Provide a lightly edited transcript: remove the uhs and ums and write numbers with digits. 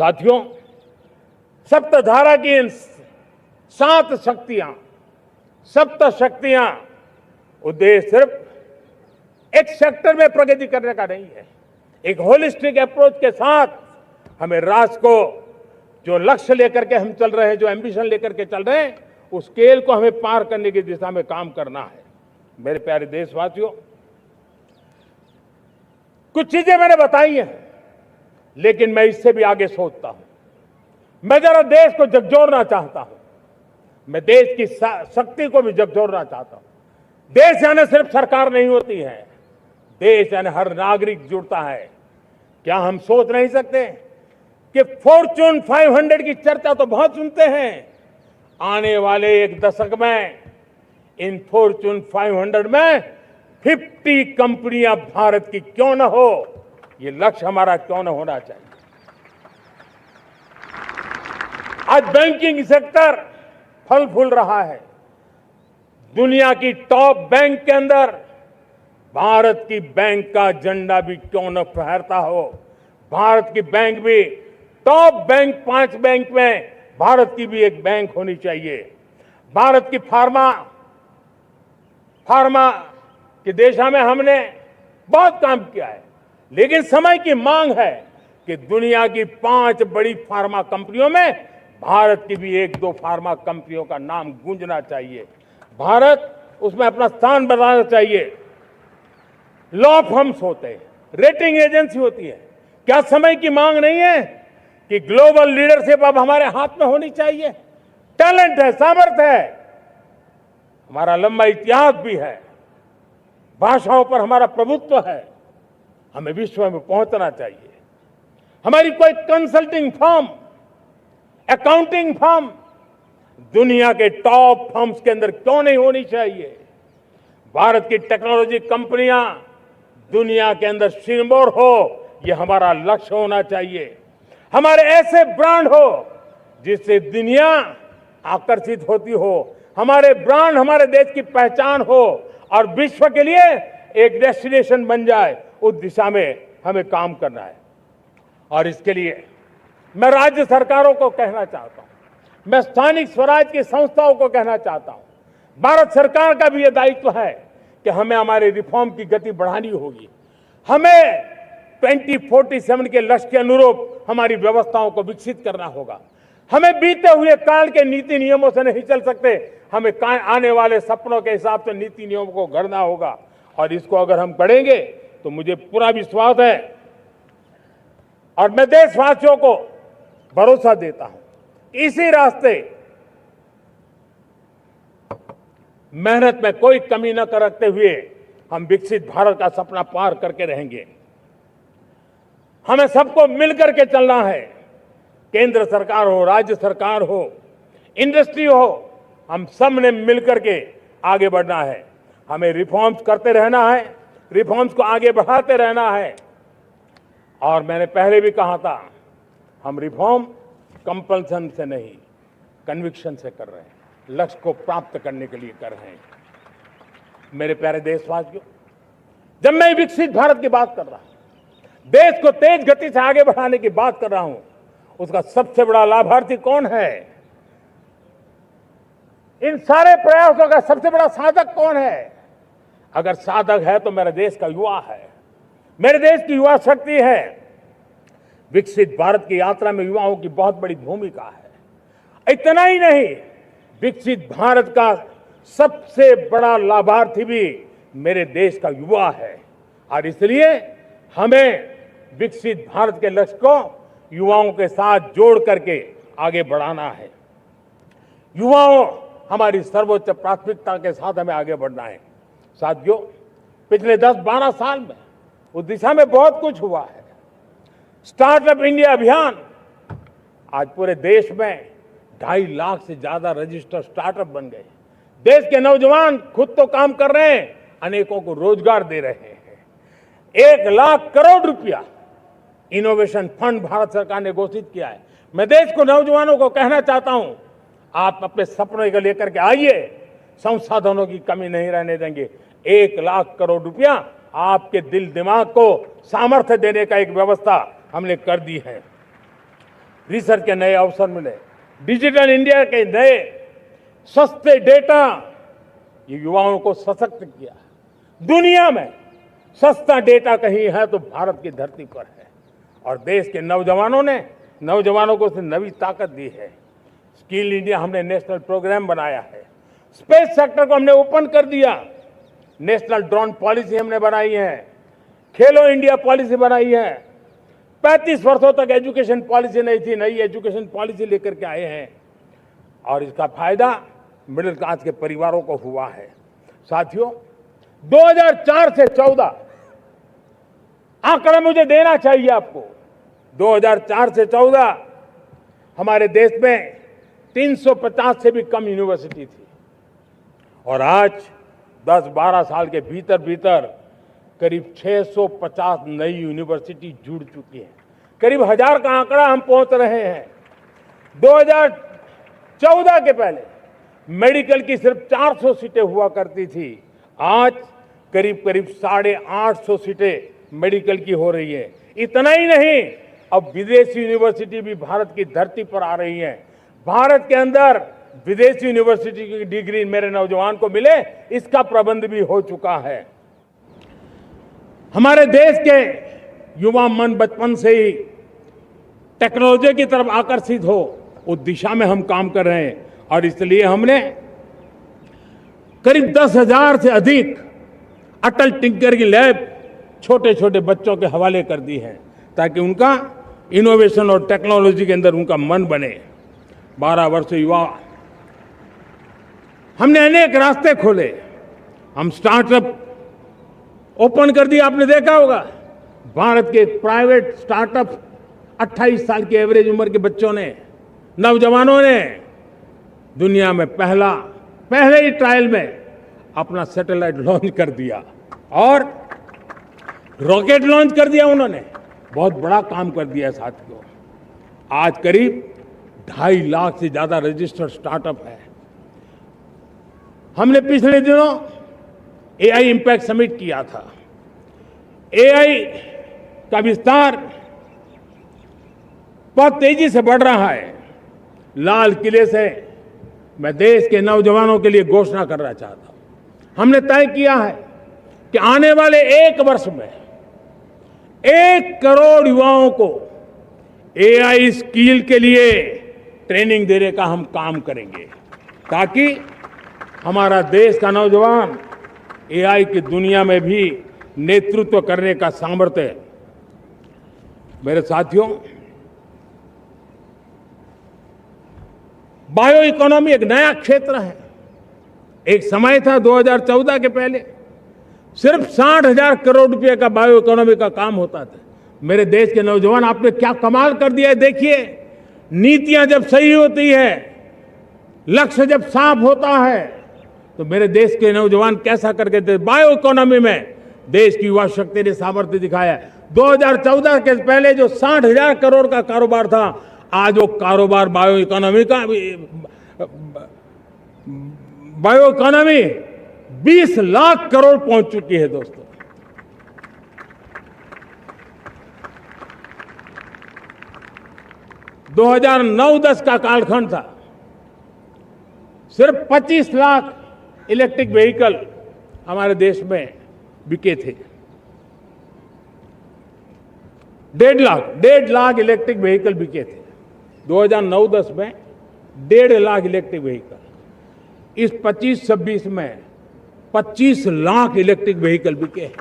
साथियों, सप्तधारा की इन 7 शक्तियां, सप्त शक्तियां उद्देश्य सिर्फ एक सेक्टर में प्रगति करने का नहीं है। एक होलिस्टिक अप्रोच के साथ हमें राष्ट्र को जो लक्ष्य लेकर के हम चल रहे हैं, जो एम्बिशन लेकर के चल रहे हैं, उस स्केल को हमें पार करने की दिशा में काम करना है। मेरे प्यारे देशवासियों, कुछ चीजें मैंने बताई हैं, लेकिन मैं इससे भी आगे सोचता हूं। मैं जरा देश को झकझोरना चाहता हूं। मैं देश की शक्ति को भी झकझोरना चाहता हूं। देश यानी सिर्फ सरकार नहीं होती है, देश यानी हर नागरिक जुड़ता है। क्या हम सोच नहीं सकते कि फॉर्च्यून 500 की चर्चा तो बहुत सुनते हैं, आने वाले एक दशक में इन फॉर्च्यून 500 में 50 कंपनियां भारत की क्यों न हो, ये लक्ष्य हमारा क्यों न होना चाहिए। आज बैंकिंग सेक्टर फल फूल रहा है। दुनिया की टॉप बैंक के अंदर भारत की बैंक का झंडा भी क्यों न फहरता हो। भारत की बैंक भी टॉप बैंक 5 बैंक में भारत की भी एक बैंक होनी चाहिए। भारत की फार्मा की दिशा में हमने बहुत काम किया है, लेकिन समय की मांग है कि दुनिया की 5 बड़ी फार्मा कंपनियों में भारत की भी 1-2 फार्मा कंपनियों का नाम गूंजना चाहिए। भारत उसमें अपना स्थान बनाना चाहिए। लॉ फर्म्स होते हैं, रेटिंग एजेंसी होती है। क्या समय की मांग नहीं है कि ग्लोबल लीडरशिप अब हमारे हाथ में होनी चाहिए? टैलेंट है, सामर्थ्य है, हमारा लंबा इतिहास भी है, भाषाओं पर हमारा प्रभुत्व है। हमें विश्व में पहुंचना चाहिए। हमारी कोई कंसल्टिंग फर्म, अकाउंटिंग फर्म दुनिया के टॉप फर्म्स के अंदर क्यों नहीं होनी चाहिए? भारत की टेक्नोलॉजी कंपनियां दुनिया के अंदर सिरमौर हो, यह हमारा लक्ष्य होना चाहिए। हमारे ऐसे ब्रांड हो जिससे दुनिया आकर्षित होती हो, हमारे ब्रांड हमारे देश की पहचान हो और विश्व के लिए एक डेस्टिनेशन बन जाए। उस दिशा में हमें काम करना है। और इसके लिए मैं राज्य सरकारों को कहना चाहता हूं, मैं स्थानिक स्वराज की संस्थाओं को कहना चाहता हूं, भारत सरकार का भी यह दायित्व है कि हमें हमारे रिफॉर्म की गति बढ़ानी होगी। हमें 2047 के लक्ष्य के अनुरूप हमारी व्यवस्थाओं को विकसित करना होगा। हमें बीते हुए काल के नीति नियमों से नहीं चल सकते, हमें आने वाले सपनों के हिसाब से नीति नियमों को गढ़ना होगा। और इसको अगर हम करेंगे तो मुझे पूरा विश्वास है और मैं देशवासियों को भरोसा देता हूं, इसी रास्ते मेहनत में कोई कमी न करते हुए हम विकसित भारत का सपना पार करके रहेंगे। हमें सबको मिलकर के चलना है। केंद्र सरकार हो, राज्य सरकार हो, इंडस्ट्री हो, हम सब ने मिलकर के आगे बढ़ना है। हमें रिफॉर्म्स करते रहना है, रिफॉर्म्स को आगे बढ़ाते रहना है। और मैंने पहले भी कहा था, हम रिफॉर्म कंपल्सन से नहीं, कन्विक्शन से कर रहे हैं, लक्ष्य को प्राप्त करने के लिए कर रहे हैं। मेरे प्यारे देशवासियों, जब मैं विकसित भारत की बात कर रहा हूं, देश को तेज गति से आगे बढ़ाने की बात कर रहा हूं, उसका सबसे बड़ा लाभार्थी कौन है? इन सारे प्रयासों का सबसे बड़ा साधक कौन है? अगर साधक है तो मेरे देश का युवा है, मेरे देश की युवा शक्ति है। विकसित भारत की यात्रा में युवाओं की बहुत बड़ी भूमिका है। इतना ही नहीं, विकसित भारत का सबसे बड़ा लाभार्थी भी मेरे देश का युवा है। और इसलिए हमें विकसित भारत के लक्ष्य को युवाओं के साथ जोड़ करके आगे बढ़ाना है। युवाओं हमारी सर्वोच्च प्राथमिकता के साथ हमें आगे बढ़ना है। साथियों, पिछले 10-12 साल में उस दिशा में बहुत कुछ हुआ है। स्टार्टअप इंडिया अभियान, आज पूरे देश में 2.5 लाख से ज्यादा रजिस्टर्ड स्टार्टअप बन गए। देश के नौजवान खुद तो काम कर रहे हैं, अनेकों को रोजगार दे रहे हैं। 1 लाख करोड़ रुपया इनोवेशन फंड भारत सरकार ने घोषित किया है। मैं देश को, नौजवानों को कहना चाहता हूं, आप अपने सपनों को लेकर के आइए, संसाधनों की कमी नहीं रहने देंगे। 1 लाख करोड़ रुपया आपके दिल दिमाग को सामर्थ्य देने का एक व्यवस्था हमने कर दी है। रिसर्च के नए अवसर मिले, डिजिटल इंडिया के नए सस्ते डेटा, ये युवाओं को सशक्त किया। दुनिया में सस्ता डेटा कहीं है तो भारत की धरती पर है। और देश के नौजवानों को उसने नई ताकत दी है। स्किल इंडिया हमने नेशनल प्रोग्राम बनाया है। स्पेस सेक्टर को हमने ओपन कर दिया। नेशनल ड्रोन पॉलिसी हमने बनाई है। खेलो इंडिया पॉलिसी बनाई है। 35 वर्षों तक एजुकेशन पॉलिसी नहीं थी, नई एजुकेशन पॉलिसी लेकर के आए हैं और इसका फायदा मिडिल क्लास के परिवारों को हुआ है। साथियों, 2004 से 14 आंकड़ा मुझे देना चाहिए आपको। 2004 से 14 हमारे देश में 350 से भी कम यूनिवर्सिटी थी और आज 10-12 साल के भीतर भीतर करीब 650 नई यूनिवर्सिटी जुड़ चुकी है। करीब 1000 का आंकड़ा हम पहुंच रहे हैं। 2014 के पहले मेडिकल की सिर्फ 400 सीटें हुआ करती थी, आज करीब 850 सीटें मेडिकल की हो रही है। इतना ही नहीं, अब विदेशी यूनिवर्सिटी भी भारत की धरती पर आ रही है। भारत के अंदर विदेशी यूनिवर्सिटी की डिग्री मेरे नौजवान को मिले, इसका प्रबंध भी हो चुका है। हमारे देश के युवा मन बचपन से ही टेक्नोलॉजी की तरफ आकर्षित हो, उस दिशा में हम काम कर रहे हैं और इसलिए हमने करीब 10,000 से अधिक अटल टिंकरिंग लैब छोटे छोटे बच्चों के हवाले कर दी है ताकि उनका इनोवेशन और टेक्नोलॉजी के अंदर उनका मन बने। 12 वर्ष युवा, हमने अनेक रास्ते खोले। हम स्टार्टअप ओपन कर दिया, आपने देखा होगा। भारत के प्राइवेट स्टार्टअप 28 साल की एवरेज उम्र के बच्चों ने, नौजवानों ने दुनिया में पहले ही ट्रायल में अपना सैटेलाइट लॉन्च कर दिया और रॉकेट लॉन्च कर दिया। उन्होंने बहुत बड़ा काम कर दिया साथियों। आज करीब 2.5 लाख से ज्यादा रजिस्टर्ड स्टार्टअप है। हमने पिछले दिनों एआई इंपैक्ट समिट किया था। एआई का विस्तार बहुत तेजी से बढ़ रहा है। लाल किले से मैं देश के नौजवानों के लिए घोषणा करना चाहता हूं। हमने तय किया है कि आने वाले 1 वर्ष में 1 करोड़ युवाओं को एआई स्किल के लिए ट्रेनिंग देने का हम काम करेंगे ताकि हमारा देश का नौजवान एआई की दुनिया में भी नेतृत्व करने का सामर्थ्य। मेरे साथियों, बायो इकोनॉमी एक नया क्षेत्र है। एक समय था 2014 के पहले सिर्फ 60,000 करोड़ रुपए का बायो इकोनॉमी का काम होता था। मेरे देश के नौजवान, आपने क्या कमाल कर दिया है। देखिए, नीतियां जब सही होती है, लक्ष्य जब साफ होता है, तो मेरे देश के नौजवान कैसा करके थे। बायो इकोनॉमी में देश की युवा शक्ति ने सामर्थ्य दिखाया है। 2014 के पहले जो 60,000 करोड़ का कारोबार था, आज वो कारोबार बायो इकोनॉमी 20 लाख करोड़ पहुंच चुकी है दोस्तों। दो 2009-10 का कालखंड था, सिर्फ 25 लाख इलेक्ट्रिक व्हीकल हमारे देश में बिके थे। 1.5 लाख इलेक्ट्रिक व्हीकल बिके थे 2009-10 में। 1.5 लाख इलेक्ट्रिक व्हीकल। इस 25-26 में 25 लाख इलेक्ट्रिक व्हीकल बिके हैं।